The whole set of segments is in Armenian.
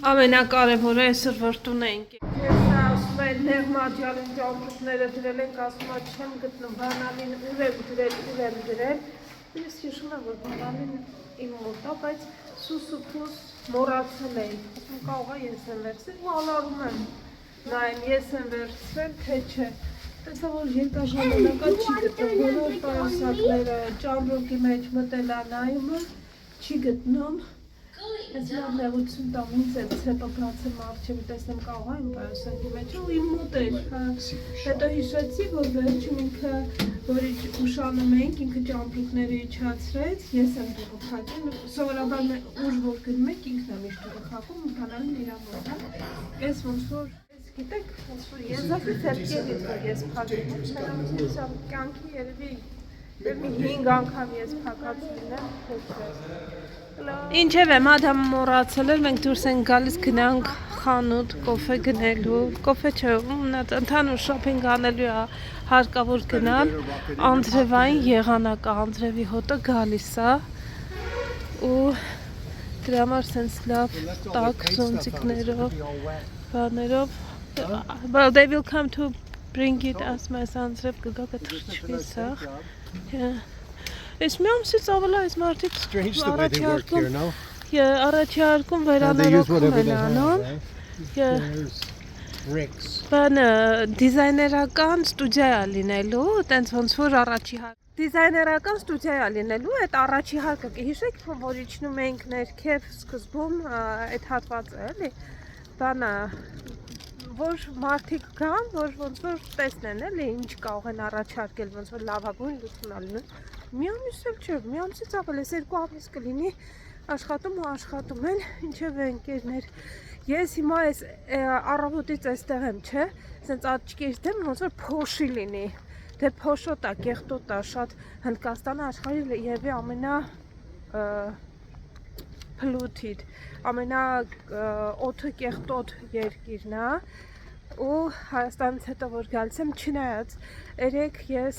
Ամենակարևորը այսօր որ տուն ենք։ Ես ասում եմ նեղմաջալին ճամփորդները դրել ենք, ասում եմ չեմ գտնում բանալին ուր եմ դրել։ Ես հիշում եմ որ բանալին իմ մոտ է, բայց սուսուփուս մոռացել եմ։ Ասում կարող է ես եմ վերցրել ու ալարում եմ։ Նայեմ ես եմ վերցրել, թե չէ։ Տեսա որ երկար ժամանակ չի գտնում բոլոր պարուսակները, ճամփորդի մեջ մտել է նայում, չի գտնում։ Ես լավ նեղություն տամ ինձ եմ հետո գացեմ արջև տեսնեմ կարող եմ պայուսակի մեջ ու իմ մոտ էր, հետո հիշեցի, որ վերջում ինքը, որի ուշանում էինք, ինքը ճամփորդները իջացրեց, ես եմ դուռը փակել, սովորաբար ուր որ գնում եք ինքն է միշտ դուռը փակում, բանալին իրա մոտ է, ես ոնց որ, գիտեք, ոնց որ եզակից հետքերից որ ես փակում, մենամուսից կյանքի երևի մի 5 անգամ ես փակած լինեմ, Ինչև եմ ադամ մոռացել էր, մենք դուրս ենք գալիս գնանք խանութ, կոֆե գնելու, կոֆե չէ, ընդհանուր շոփինգ անելու է հարկավոր գնալ, Անդրևային եղանակը, Անդրևի հոտը գալիս է ու դրա համար սենց լավ տաք զոնտիկներով, բաներով, well they will come to bring it as my Անդրև կգա կթրջվի սաղ, It's մի ամսից ավել այս մարդիկ առաջի հարկում վերանորոգում են անում բանը դիզայներական ստուդիա է լինելու տենց ոնց որ առաջի հարկ դիզայներական ստուդիա է լինելու այդ առաջի հարկը կհիշեք որ իջնում էինք ներքև սկզբում այդ հատվածը էլի բանը որ մարդիկ գան որ ոնց որ տեսնեն էլի ինչ կարող են առաջարկել ոնց որ լավագույն լուծում ալու Մի ամիս էլ չէ, մի ամսից ավել ես 2 ամիս կլինի աշխատում ու աշխատում են, ինչև է ընկերներ, ես հիմա ես առավոտից այստեղ եմ, չէ, սենց աչքերս դեմ ոնց որ փոշի լինի, դե փոշոտ է, կեղտոտ է, շատ Հնդկաստանը աշխարհի երևի ամենա polluted, ամենա օդը կեղտոտ երկիրն է ու Հայաստանից հետո որ գալիս եմ չնայած ես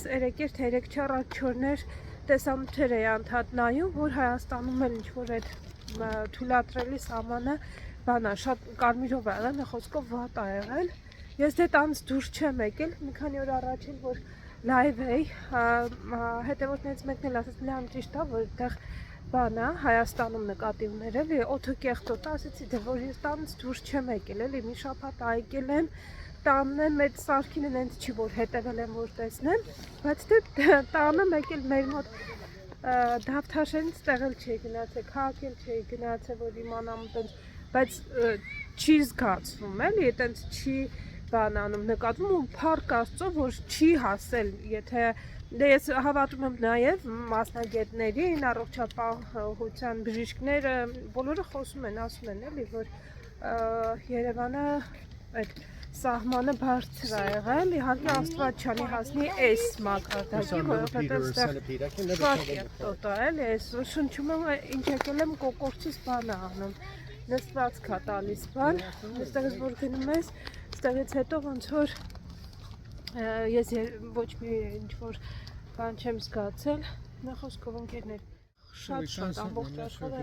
3 չորներ տեսանյութեր էի անդադ նայում որ Հայաստանում էլ ինչ-որ այդ թույլատրելի սահմանը բանա շատ կարմիրով է եղել խոսքով վատ է եղել ես դե տանց դուրս չեմ եկել մի քանի օր առաջ էլ որ լայվ էի հետևորդներից մեկն էլ ասաց լավ ճիշտ է որ այդտեղ բանա Հայաստանում նկատի ուներ էլի օդը կեղտոտ է ասեցի դե որ ես տանից դուրս չեմ եկել էլի մի շաբաթ եկել եմ տանն եմ այդ սարքին հենց չի որ հետևել եմ որ տեսնեմ բայց դե տանը մեկ էլ մեր մոտ դավթաշենից տեղել չի գնացել քաղաքել չի գնացել որ իմանամ այտենց բայց չի զգացվում էլի այտենց չի բանանում նկատվում ու փառք Աստծո որ չի հասել եթե Դե ես հավատում եմ նաև մասնագետներին, առողջապահության բժիշկները, բոլորը խոսում են, ասում են էլի, որ Երևանը այդ սահմանը բարձր է եղել, իհարկե Աստված չանի հասնի այս մակարդակի, որովհետև այստեղ շատ կեղտոտ է, էլի, ես շնչում եմ, ինչ եկել եմ կոկորդից բան է անում, նստվածք է տալիս բան, այստեղից որ գնում ես, այստեղից հետո ոնց որ ես ոչ մի ինչ-որ բան չեմ զգացել, նախոսքով ընկերներ, շատ ամբողջ աշխարհը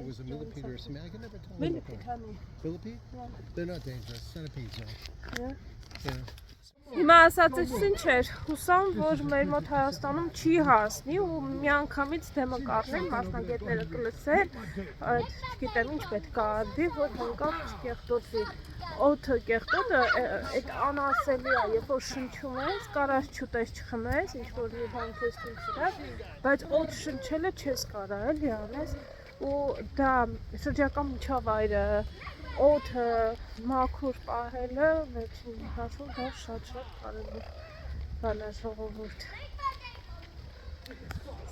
Millipede, honey. Millipede? Yeah. They're not dangerous. Centipedes are. Yeah. Հիմա ասածս ինչ էր, հուսամ, որ մեր մոտ Հայաստանում չի հասնի ու միանգամից դեմը կառնեն, մասնագետները կլսեն, չգիտեմ ինչ պետք է արվի, որ հանկարծ չկեղտոտվի։ Օդը կեղտոտը այդ անասելի է, երբ որ շնչում ես, կարաս չուտես չխմես, ինչ-որ մի բան քեզ ցույց տա, բայց օդ շնչելը չես կարա, էլի անես ու դա շրջակա միջավայրը օդը մաքուր պահելը վերջին հաշվով դա շատ կարևոր բան է ժողովուրդ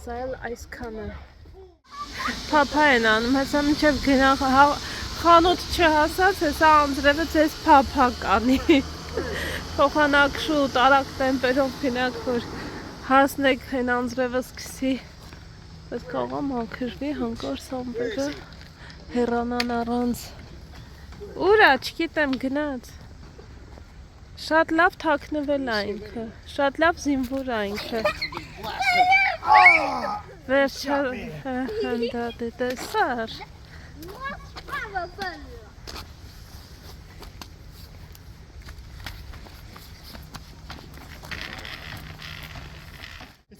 սա էլ այսքանը փափա են անում հեսա մինչև գնա խանութ չհասած հեսա Անդրևը ձեզ փափա կանի փոխանակ շուտ արագ տեմպերով գնաք որ հասնեք հեն Անդրևը սկսի պետք է մաքրվի հանկարծ ամպերը հեռանան առանց Ուր է, չգիտեմ գնաց, շատ լավ թաքնվել է ինքը, շատ լավ զինվոր է ինքը, վերջը հանդատ է տեսար,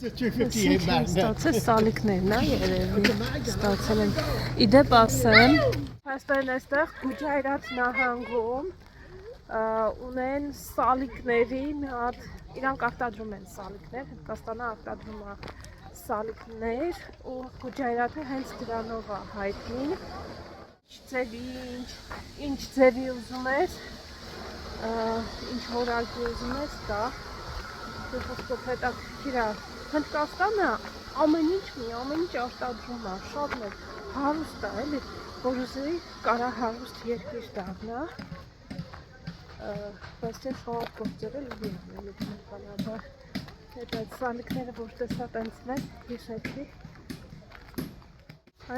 258 back now. Ստացել սալիկներն է երևի ստացել են իդեպ ասեմ այստեղ Գուջարատ նահանգում ունեն սալիկների մի հատ իրանք արտադրում են սալիկներ Հնդկաստանը արտադրում է սալիկներ ու Գուջարատը հենց դրանով է հայտնի ինչ ձևի ուզում ես ինչ որակի ուզում ես դա խոսքով հետաքրքիր է Հնդկաստանը ամեն ինչ արտադրում է շատ մեծ հարուստ է էլի որ ուզի կարա հարուստ երկիր դառնա բայց դե շատ գործեր էլ ունի էլի բնականաբար այդ սալիկները որ տեսա տենց են հիշեցի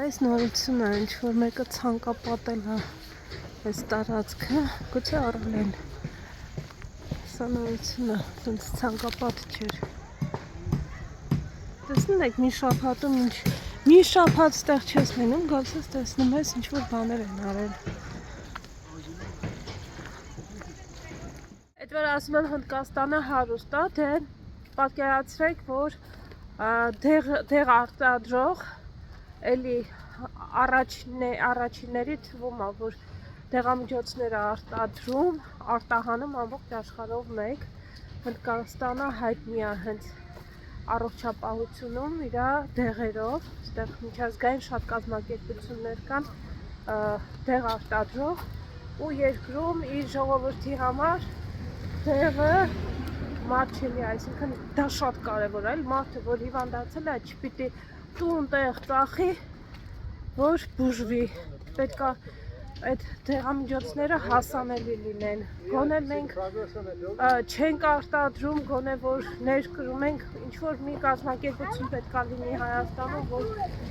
այս նորություն է ինչ որ մեկը ցանկապատել է այս տարածքը գուցե առել են սա նորություն է տենց ցանկապատ չէր տեսնում եք մի շաբաթում ինչ մի շաբաթ ստեղ չես լինում գալիս ես տեսնում ես ինչ որ բաներ են արել այդ որ ասում են Հնդկաստանը հարուստ է դե պատկերացրեք որ դեղ արտադրող էլի առաջինների թվում է որ դեղամիջոցները արտադրում արտահանում ամբողջ աշխարհով մեկ Հնդկաստանը հայտնի է հենց առողջապահությունում իր դեղերով, այստեղ միջազգային շատ կազմակերպություններ կան դեղ արտադրող ու երկրում իր ժողովրդի համար դեղը մատչելի, այսինքն դա շատ կարևոր է, մարդը որ հիվանդացել է չպիտի տուն տեղ ծախի, որ բուժվի, պետք է այդ դեղամիջոցները հասանելի լինեն, գոնե մենք չենք արտադրում, գոնե որ ներկրում ենք, ինչ-որ մի կազմակերպություն պետք է լինի Հայաստանում, որ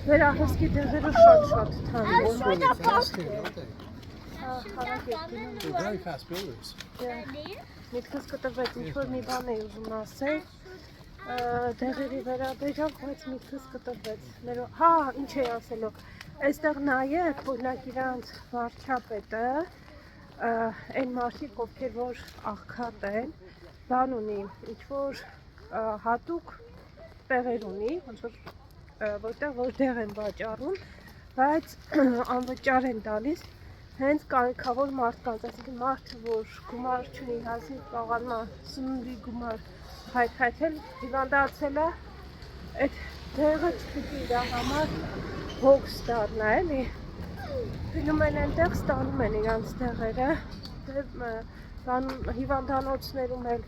վերահսկի դեղերը շատ Very fast builders. Միտքս կտրվեց, ինչ-որ մի բան էի ուզում ասել, դեղերի վերաբերյալ, բայց միտքս կտրվեց, հա, ինչ էի ասելու, այստեղ նայեք, օրինակ իրանց վարչապետը, այն մարդիկ, ովքեր որ աղքատ են, բան ունի, ինչ-որ հատուկ տեղեր ունի, որտեղ որ դեղ են վաճառում, բայց անվճար են տալիս, հենց կարիքավոր մարդկանց, այսինքն մարդը, որ գումար չունի, հասին կարողանա սնունդի գումար հայթայթել, հիվանդացել է, այդ դեղը չպիտի իր համար հոգս դառնա, էլի, գնում են այնտեղ, ստանում են իրանց դեղերը, հիվանդանոցներում էլ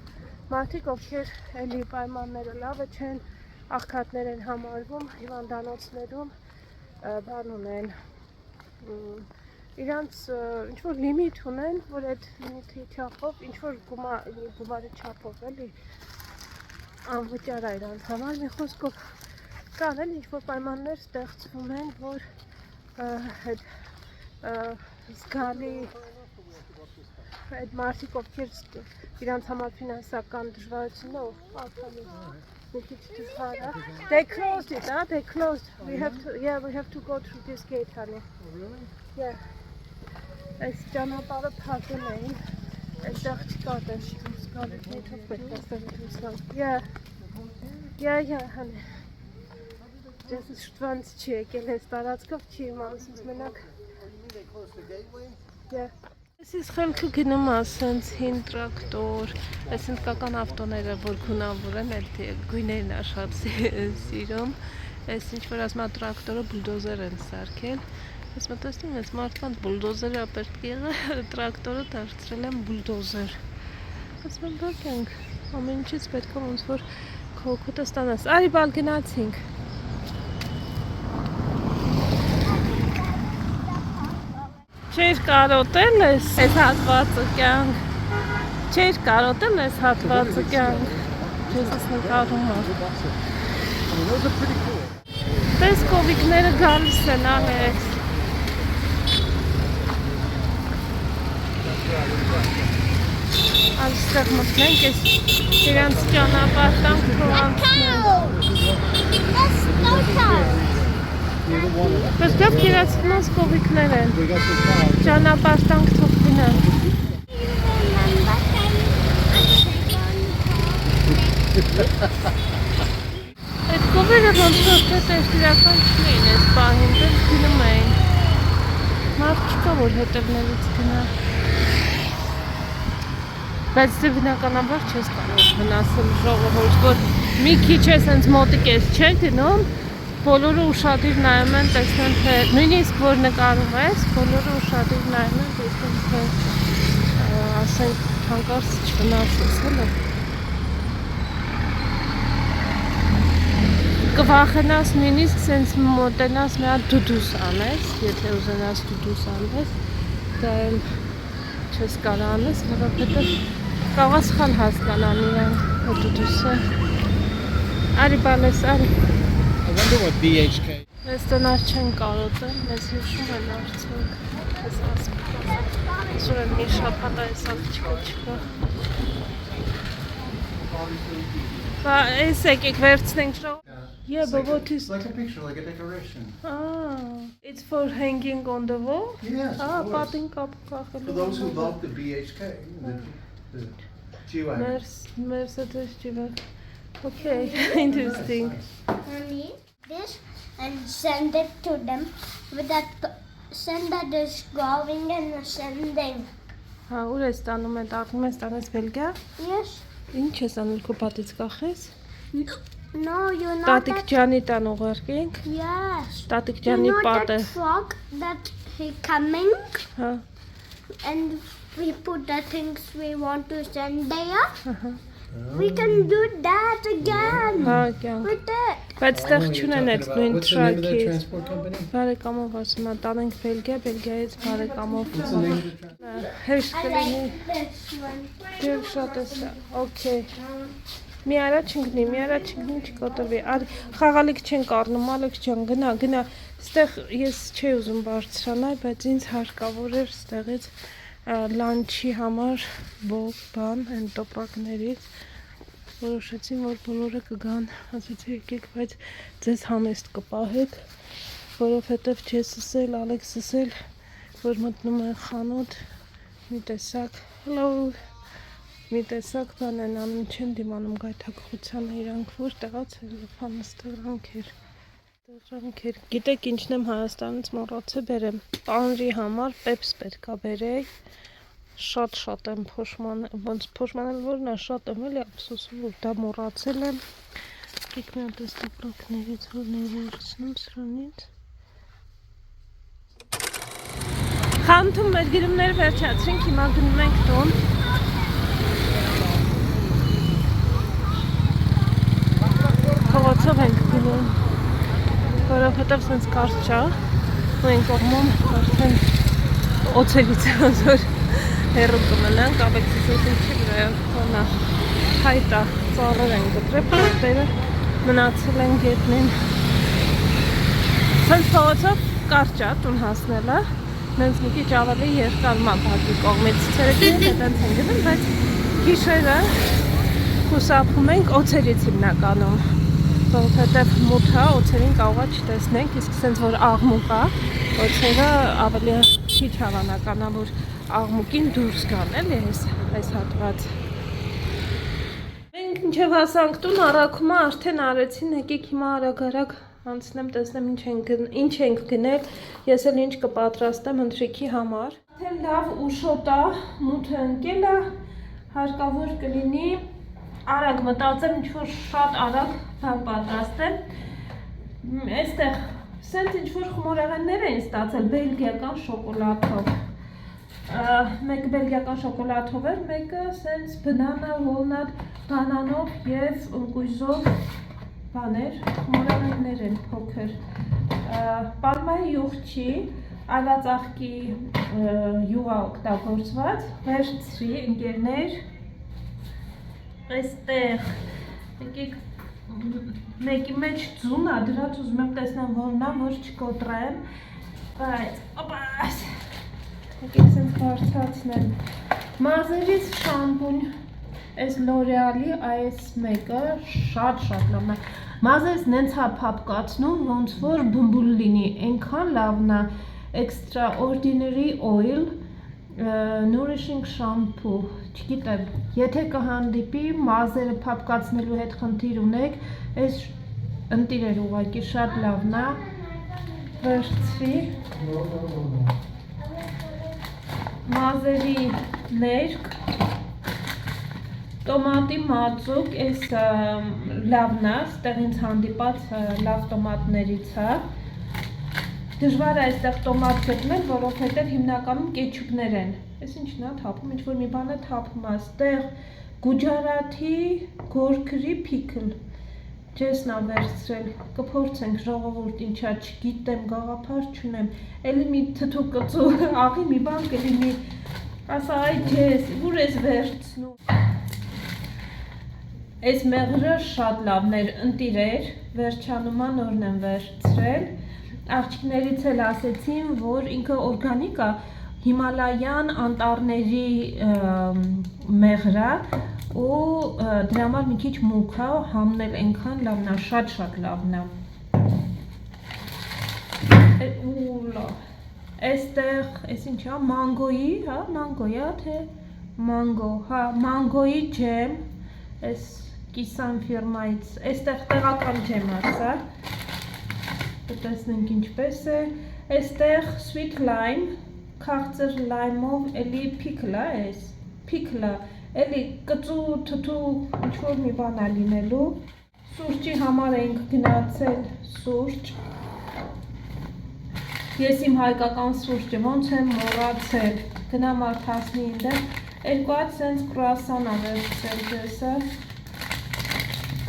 մարդիկ, ովքեր էլի պայմանները լավը չեն, աղքատներ են համարվում, հիվանդանոցներում բան ունեն, իրանց ինչ-որ լիմիտ ունեն, որ այդ լիմիթի չափով, ինչ-որ գումարի չափով, էլի, անվճար է իրանց համար, մի խոսքով կան էլ ինչ-որ պայմաններ ստեղծվում են, որ զգալի այդ մարդիկ, ովքեր իրանց համար ֆինանսական դժվարությունով մի քիչ դժվար է. They closed it, huh? They closed. We have to go through this gate, honey. Really? Yeah. Այս ճանապարհը փակել էին, այստեղ չկա դες դուրս գալու գետով պետք է ստեղ դուրս գալ. Yeah, honey. Ես շտվանց չի եկել ես տարածքով չի իմանալիս մենակ Ես խելքը գնում ասենց հին տրակտոր այս հնդկական ավտոները որ գունավոր են այդ գույներն է շատ սիրում այս ինչ որ ասма տրակտորը բուլդոզեր են սարքել ես մտածում ես մարդկանց բուլդոզերը պետք է տրակտորը դարձրել են բուլդոզեր ես մտածում ամեն ինչից պետք է ոնց որ քոքոտը ստանաս արի բալ գնացինք Չէր կարոտել ես այս հատվածը կյանք, չէր կարոտել ես հատվածը կյանք, ես ես նկարում Տես կովիկները գալիս են աղերես Այստեղ մտնենք ես իրանց ճանապարհ տանք թողանքնենք Բայց դեպ կիրացնած կովիկներ են, ճանապարհտանք թող գնան որովհետև իրական չունեին այս պահին, դեռ գնում էին։ Մարդ չկա, որ հետևներից գնա։ Բայց դե բնականաբար չես կարող վնասել ժողովուրդ, որ մի քիչ է սենց մոտիկ ես չէ գնում, բոլորը ուշադիր նայում են, տեսնեն թե նույնիսկ որ նկարում ես, բոլորը ուշադիր նայում են, տեսնեն թե ասենք հանկարծ չվնասես, հələ։ Կվախենաս նույնիսկ սենց մոտենաս մի հատ դուդուս անես, եթե ուզենաս դուդուս անես, դա էլ չես կարող անես, որովհետև կարող ես սխալ հասկանան իրան դուդուսը։ Արի բալես, արի։ I wonder what BHK. Մեզ տնար չեն կարոտել, մեզ հիշում են արդյոք, ես ասպիտան, ասուր են մի շապատ այս աղջիկը չկա։ Այս եկեք վերցնենք շող։ Yeah, but what is... Like a picture, like a decoration. It's for hanging on the wall? Yes, of course. Պատին կապ կախելու։ For those who love the BHK, the G-Wagon. Mercedes G-Wagon. Okay, interesting. Mommy, this and send it to them with that send that is going and sending. Հա, ուր ես տանում են, տանում ես տանես Բելգիա։ Yes. Ինչ ես անում քո պատից կախես։ No, you're not. Տատիկ ջանի տան ուղարկենք։ Yes. Տատիկ You ջանի know պատը։ that frog that he coming Հա, and we put the things we want to send there. ահա։ We can do that again Հա, կյանք։ with it. Բայց I տեղ know what you're չունեն talking այդ about. նույն What's the name of that տրակից։ transport company? Բարեկամով ասում եմ, տանենք Բելգիա, Բելգիայից բարեկամով։ What's the name of the transport? Հեշտ I կլինի։ like this one. Դեր շատ է սա։ Okay։ Մի առաջ ընկնի, չկոտրվի։ Խաղալիք չենք առնում, Ալեքս ջան, գնա։ Ստեղ ես չէի ուզում բարձրանալ, բայց ինձ հարկավոր էր ստեղից լանչի համար բան, այն տոպակներից որոշեցին, որ բոլորը կգան, ասեցի եկեք, բայց ձեզ համեստ կպահեք, որովհետև չես ասել, Ալեքս ասել, որ մտնում է խանութ, մի տեսակ, hello, մի տեսակ բան են անում, չեն դիմանում գայթակղությանը իրանք, որ տեղաց տեղանքեր, գիտեք ինչն եմ Հայաստանից մոռացել բերեմ, պանրի համար պեպս պետք է բերեի, շատ եմ ոնց փոշմանել որն է, շատ եմ էլի ափսոսում, որ դա մոռացել եմ, եկեք մի հատ այս տպրակներից որ ներեցնում սրանից, խանութում մեր գրումները վերջացրինք, հիմա գնում ենք տուն, Փողոցով ենք գնում, որովհետև սենց կարճ չա, ու այն կողմում արդեն օձերից որ հեռու կմնանք, Ալեքսիսը չի վրայով հոնա հայտա, ծառեր են գտրել, պրոտերը մնացել են գետնին։ Սենց փողոցով կարճ ա տուն հասնելը, նենց մի քիչ ավելի երկար մապակի կողմից ցերեկին հետենց են գնում, բայց գիշերը խուսափում ենք օձերից հիմնականում, որովհետև մութա օձերին կարող է չտեսնենք, իսկ սենց որ աղմուկ ա, օձերը ավելի քիչ հավանական ա, որ աղմուկին դուրս գան, էլի այս հատված։ Մենք մինչև հասանք տուն, առաքումը արդեն արեցին, եկեք հիմա արագ անցնեմ, տեսնեմ ինչ ենք գնել, ես էլ ինչ կպատրաստեմ ընթրիքի համար։ Արդեն լավ ու շոտ ա, մութը ընկել ա, հարկավոր կլինի արագ մտածեմ, ինչ-որ շատ արագ բան պատրաստեմ։ Այստեղ սենց ինչ-որ խմորեղեններ էին ստացել բելգիական շոկոլադով։ Մեկը բելգիական շոկոլադով էր, մեկը սենց բնանա, walnut, բանանով և ընկույզով բաներ, խմորեղեններ են փոքր։ Պալմայի յուղ չի, ալածաղկի յուղա օգտագործված, վերցրի ընկերներ, այստեղ եկեք մեկի մեջ ձուն ա, դրած ուզում եմ տեսնեմ որն ա, որ չկոտրեմ, բայց օպաս, եկեք սենց բարձրացնեմ, մազերից շամպուն, այս L'Oreal-ի այս մեկը շատ լավն է, մազերից նենց հա փափկացնում, ոնց որ բմբուլ լինի, այնքան լավն է, Extraordinary Oil, Nourishing Shampoo, չգիտեմ, եթե կհանդիպի մազերը փափկացնելու հետ խնդիր ունեք, այս ընտիրեր ուղղակի շատ լավն է, վերցրի, մազերի ներք, տոմատի մածուկ, այս լավն է, ստեղ ինձ հանդիպած լավ տոմատներից է, դժվար է այստեղ տոմատ գտնել, որովհետև հիմնականում կեչուպներ են, այս ինչն է թափում, ինչ-որ մի բան է թափում է, ստեղ գուջարաթի գորգրի փիքլ, ջեսն է վերցրել, կփորձենք ժողովուրդ ինչա չգիտեմ, գաղափար չունեմ, էլի մի թթու կծու աղի մի բան կլինի, ասա այ ջես, ուր ես վերցնում, այս մեղրը շատ լավն էր, ընտիրեր, վերջանումա նորն եմ վերցրել, աղջիկներից էլ ասեցին, որ ինքը օրգանիկ է, հիմալայան անտառների մեղր է ու դրա համար մի քիչ մուգ է, համնել այնքան լավն է, շատ լավն է։ Այստեղ, այս ինչ է, մանգոյի, հա, մանգոյի է, թե մանգո, հա, մանգոյի ջեմ, այս կիսան ֆիրմայից, այստեղ տեղական ջեմ է, սա, տեսնենք ինչպես է, այստեղ sweet lime, քաղցր լայմով, էլի փիքլ է այս, փիքլ է, էլի կծու թթու ինչ-որ մի բան է լինելու, սուրճի համար ենք գնացել սուրճ, ես իմ հայկական սուրճը ոնց եմ մոռացել, գնամ արդասնի ինձ, երկու հատ սենց կրուասան է վերցրել ջեսը,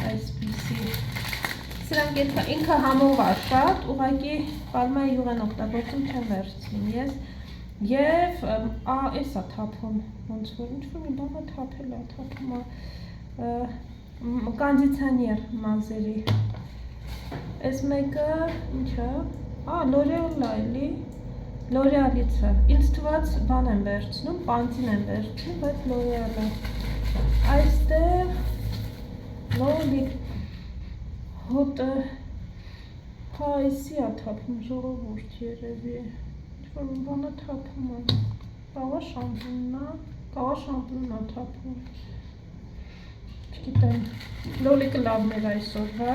այսպիսի, սրանք ինքը համով է շատ, ուղղակի պալմայի յուղ են օգտագործում չեմ վերցնում ես և այս է թափում, ոնց որ ինչ-որ մի բան է թափել է, թափում է կանդիցանյեր մազերի, այս մեկը ինչ է, լորեալ է էլի, լորեալից է, ինձ թված բան եմ վերցնում, պանտին եմ վերցնում, բայց լորեալ է, այստեղ լոլիկ հոտը, հա այսի է թափում ժողովուրդ երևի, ինչ-որ մի բան է թափում է, կաղա շամպունն է թափում, չգիտեմ, լոլիկը լավն էր այսօրվա,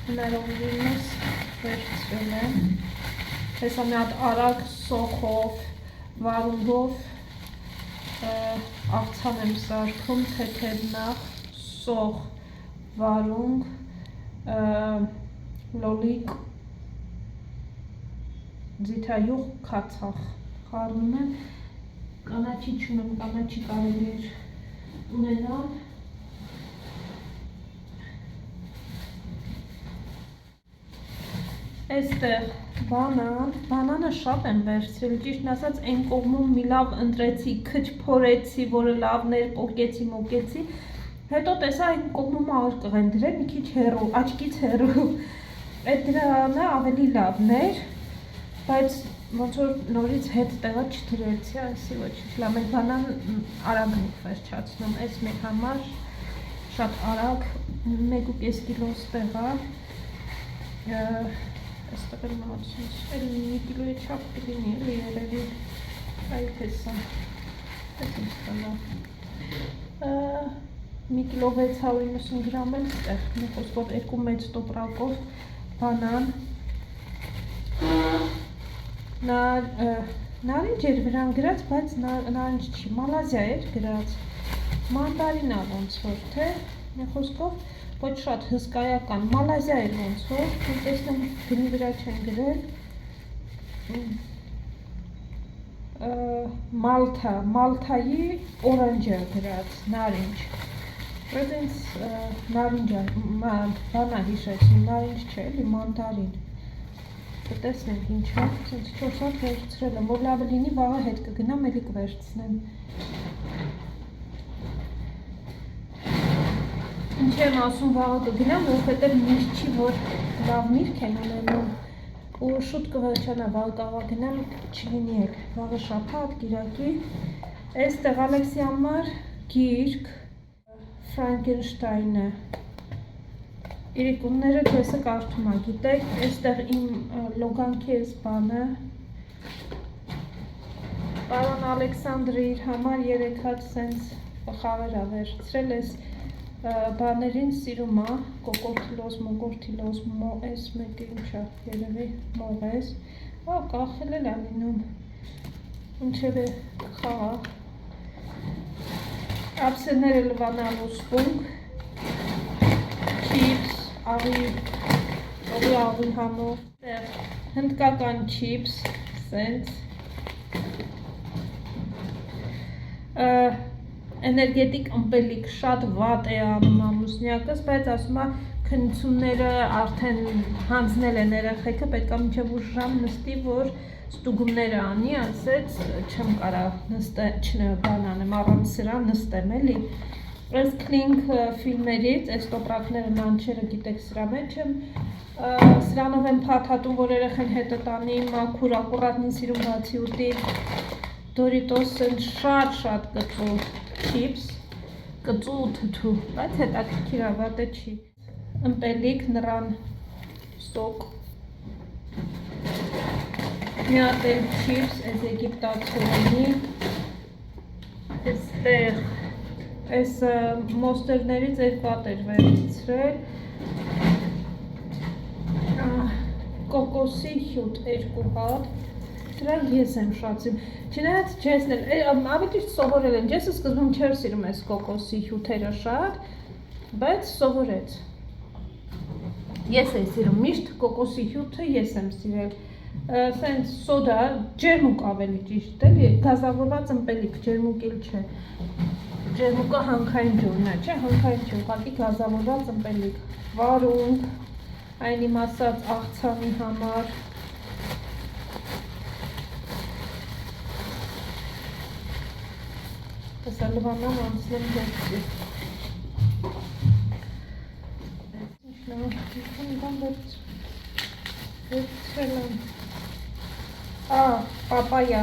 հնարավորինս վերցրել եմ, հեսա մի հատ արագ սոխով, վարունգով, աղցան եմ սարքում, թեթևնախ, սոխ, վարունգ, լոլիկ, ձիթայուղ, քացախ, խառնում եմ, կանաչի չունեմ, կանաչի կարելի էր ունենալ, այստեղ բանանը շատ եմ վերցրել, ճիշտն ասած այն կողմում մի լավ ընտրեցի, քիչ փորեցի, որը լավն էր, պոկեցի, մոկեցի, հետո տեսա այն կողմում արկղ են դրել, մի քիչ հեռու, աչքից հեռու, այդ դրանը ավելի լավն էր, բայց ոնց որ նորից հետ տեղը չդրեցի, այսի ոչինչ լավ, մեր բանան արագ ենք վերջացնում, այս մեր համար շատ արագ 1.5 կիլոս տեղ է, այստեղ էլ մահացունց, էլ մի կիլոյի չապ կլինի, էլի երևի, այլ տեսա, այս ինչ տանա, մի կիլո 690 գրամ էլ ստեղ, մի խոսքով 2 մեծ տոպրակով բանան, նարինջ էր վրան գրած, բայց նարինջ չի, Մալազիա էր գրած, մանդարին է ոնց որ, թե, մի խոսքով, ոչ շատ հսկայական, Մալազիա էր ոնց որ, տեսնեմ գնի վրա չեն գրել, Մալթայի օրանջը գրած, նարինջ, բայց ինձ նարինջը, բանա հիշեցնում, նարինջ չէ, էլի մանդարին, կտեսնենք ինչ է, սենց 4 հատ վերցրել եմ, որ լավը լինի վաղը հետ կգնամ, էլի կվերցնեմ, ինչ եմ ասում վաղը կգնամ, որովհետև միրք չի, որ լավ միրք են ունենում, ու շուտ կվերջանա, վաղը կաղա գնամ, չլինի էլ, վաղը շաբաթ, կիրակի, այստեղ Ալեքսի համար գիրք, Ֆրանկենշտայնը, իրիկունները քեսը կարդում է, գիտեք, այստեղ իմ լոգանքի ես բանը, պարոն Ալեքսանդրը իր համար 3 հատ սենց խաղեր է վերցրել, ես բաներին սիրում է, կոկորտիլոզ, մոգորտիլոզ, այս մեկը ինչա, երևի մողես, կախել էլ ամինում, ինչև է խաղ, ափսեները լվանալու սպունգ, չիպս, աղի համով, հնդկական չիպս, սենց, էներգետիկ ըմպելիք շատ վատ է անում ամուսնյակս, բայց ասում է քննությունները արդեն հանձնել են երեխեքը, պետք է մինչև ուշ ժամ նստի, որ ստուգումները անի, ասեց չեմ կարա բան անեմ, առանց սրա նստեմ էլի։ Այս Kling ֆիլմերից, այս տոպրակները մանչերը գիտեք սրա մեջ եմ, սրանով եմ փաթաթում, որ երեխեն հետը տանի, մաքուր, ակուրատնին սիրում բացի ուտի, Doritos-ն շատ կծու չիպս, կծու ու թթու, բայց հետաքրքիր ավատը չի, ըմպելիք, նռան սոկ, մի հատ էլ չիպս, այս եգիպտացորենի, այստեղ, այս մոստերներից երկու հատ էր վերցրել, կոկոսի հյութ երկու հատ, սրանք ես եմ շացիմ, չնայած Ջեսն էլ, ավելի սովորել են, Ջեսը սկզբում չէր սիրում այս կոկոսի հյութերը շատ, բայց սովորեց, ես եմ սիրում, միշտ կոկոսի հյութը ես եմ սիրել, սենց սոդա, ջերմուկ ավելի ճիշտ էլի, գազավորված ըմպելիք, ջերմուկ էլ չէ, ջերմուկը հանքային ջուրն է, չէ, հանքային չէ, ուղղակի գազավորված ըմպելիք, վարունգ, այն իմ ասած աղցանի համար, Հեսա լվանամ անցնեմ դեպքի։ Վերցրել եմ։ Պապայա,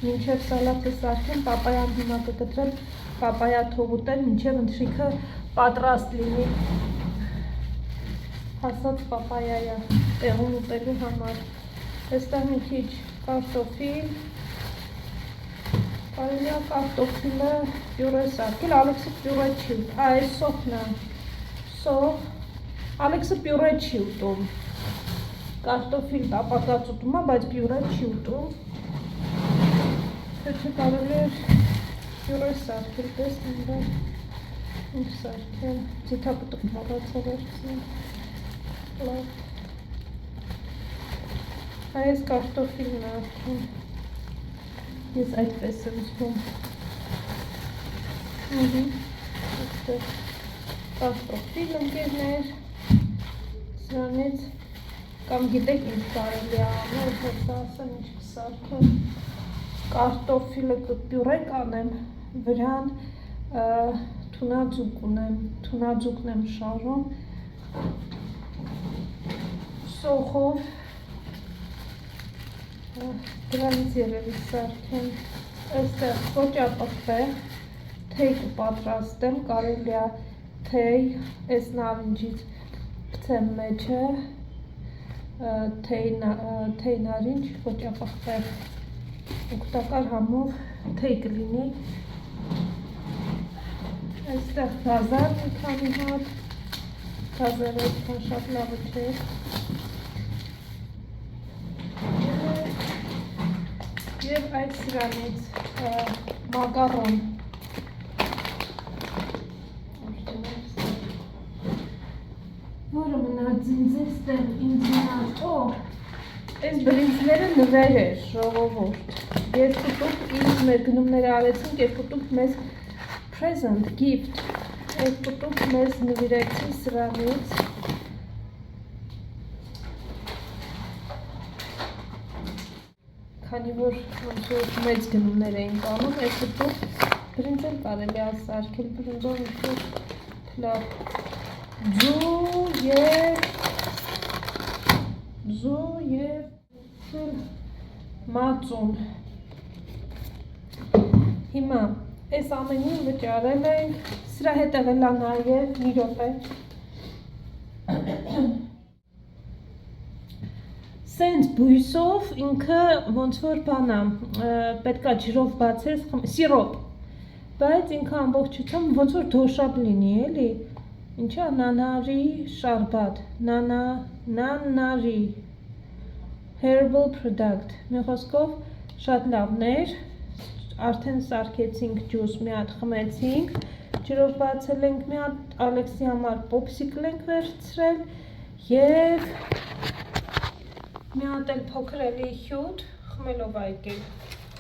մինչև սալատը սարքեմ, պապայան հիմա կկտրեմ, պապայա թողուտել, մինչև ընթրիքը պատրաստ լինի։ Հասած պապայայա, տեղում ուտելու համար։ Այստեղ մի քիչ կարտոֆիլ, կարելի է կարտոֆիլը պյուրե սարքել, Ալեքսը պյուրե չի ուտում, այս սոխն է, սոխ, Ալեքսը պյուրե չի ուտում, կարտոֆիլ տապակած ուտում է, բայց պյուրե չի ուտում, թե կարելի է պյուրե սարքել, տեսնեմ դա, ինչ սարքել, ձիթապտուկ մոռացա վերցնել, լավ, այս կարտոֆիլն է արդեն, Ես այդպես եմ զգում, կարտոֆիլ ընկերներ, սրանից կամ գիտեք ինչ կարելի է անել, հենց ասեմ ինչ կսարքեմ, կարտոֆիլը պյուրե կանեմ, վրան թունաձուկ ունեմ, թունաձուկն եմ շարում, սոխով, դրանից երևի սարքեմ, այստեղ կոճապղպեղ, թեյ կպատրաստեմ, կարելի է թեյ, այս նարինջից գցեմ մեջը, թեյ նարինջ, կոճապղպեղ, օգտակար համով թեյ կլինի, այստեղ գազար մի քանի հատ, գազարը այդքան շատ լավը չէ, Եվ այս սրանից մակարոն, որը մնաց ձինձես տեղ ինձ մնաց, այս բրինձները նվեր էր, ժողովորդ, երկու տուկ ինձ մեր գնումները արեցինք, երկու տուկ մեզ present, gift, երկու տուկ մեզ նվիրեցին սրանից, քանի որ ոնց որ մեծ գնումներ էին անում, այս տուկ բրինձել կարելի է սարքել, բրինձով ինչ-որ լավ ձու և մածուն հիմա այս ամենին վճարել ենք սրա հետև էլա նաև մի րոպե Սենց բույսով ինքը ոնց որ բանա, պետքա ջրով բացես, սիրոպ, բայց ինքը ամբողջությամբ ոնց որ դոշապ լինի, էլի, Ինչա նանարի շարբատ, նանարի herbal product, մի խոսքով շատ լավներ, արդեն սարքեցինք ջուս, մի հատ խմեցինք, ջրով բացել ենք մի հատ, Ալեքսի համար պոպսիկլ ենք վերցրել և մի հատ էլ փոքր էլի հյութ խմելով այգել։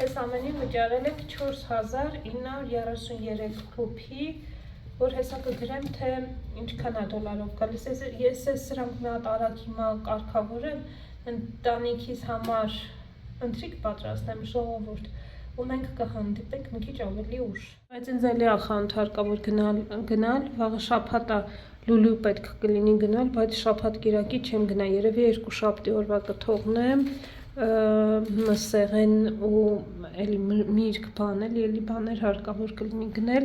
Այս ամենին վճարել ենք 4933 ռուփի, որ հեսա կգրեմ, թե ինչքան է դոլարով գալիս։ Ես սրանք մի հատ արագ հիմա կարգավորեմ, ընտանիքիս համար ընթրիք պատրաստեմ, ժողովուրդ, ու մենք կհանդիպենք մի քիչ ավելի ուշ։ Բայց ինձ էլի է խանութ հարկավոր գնալ, վաղը շաբաթ է, լուլու պետք կլինի գնալ, բայց շաբաթ կիրակի չեմ գնա, երևի 2 շաբթի օրվա կթողնեմ, մսեղեն ու էլի միրգ բանել, էլի բաներ հարկավոր կլինի գնել,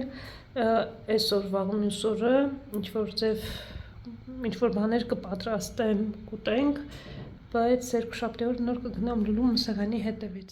այսօր վաղ մյուս օրը ինչ-որ բաներ կպատրաստեմ, կուտենք, բայց 2 շաբթի օր նոր կգնամ լուլու մսեղանի հետևից։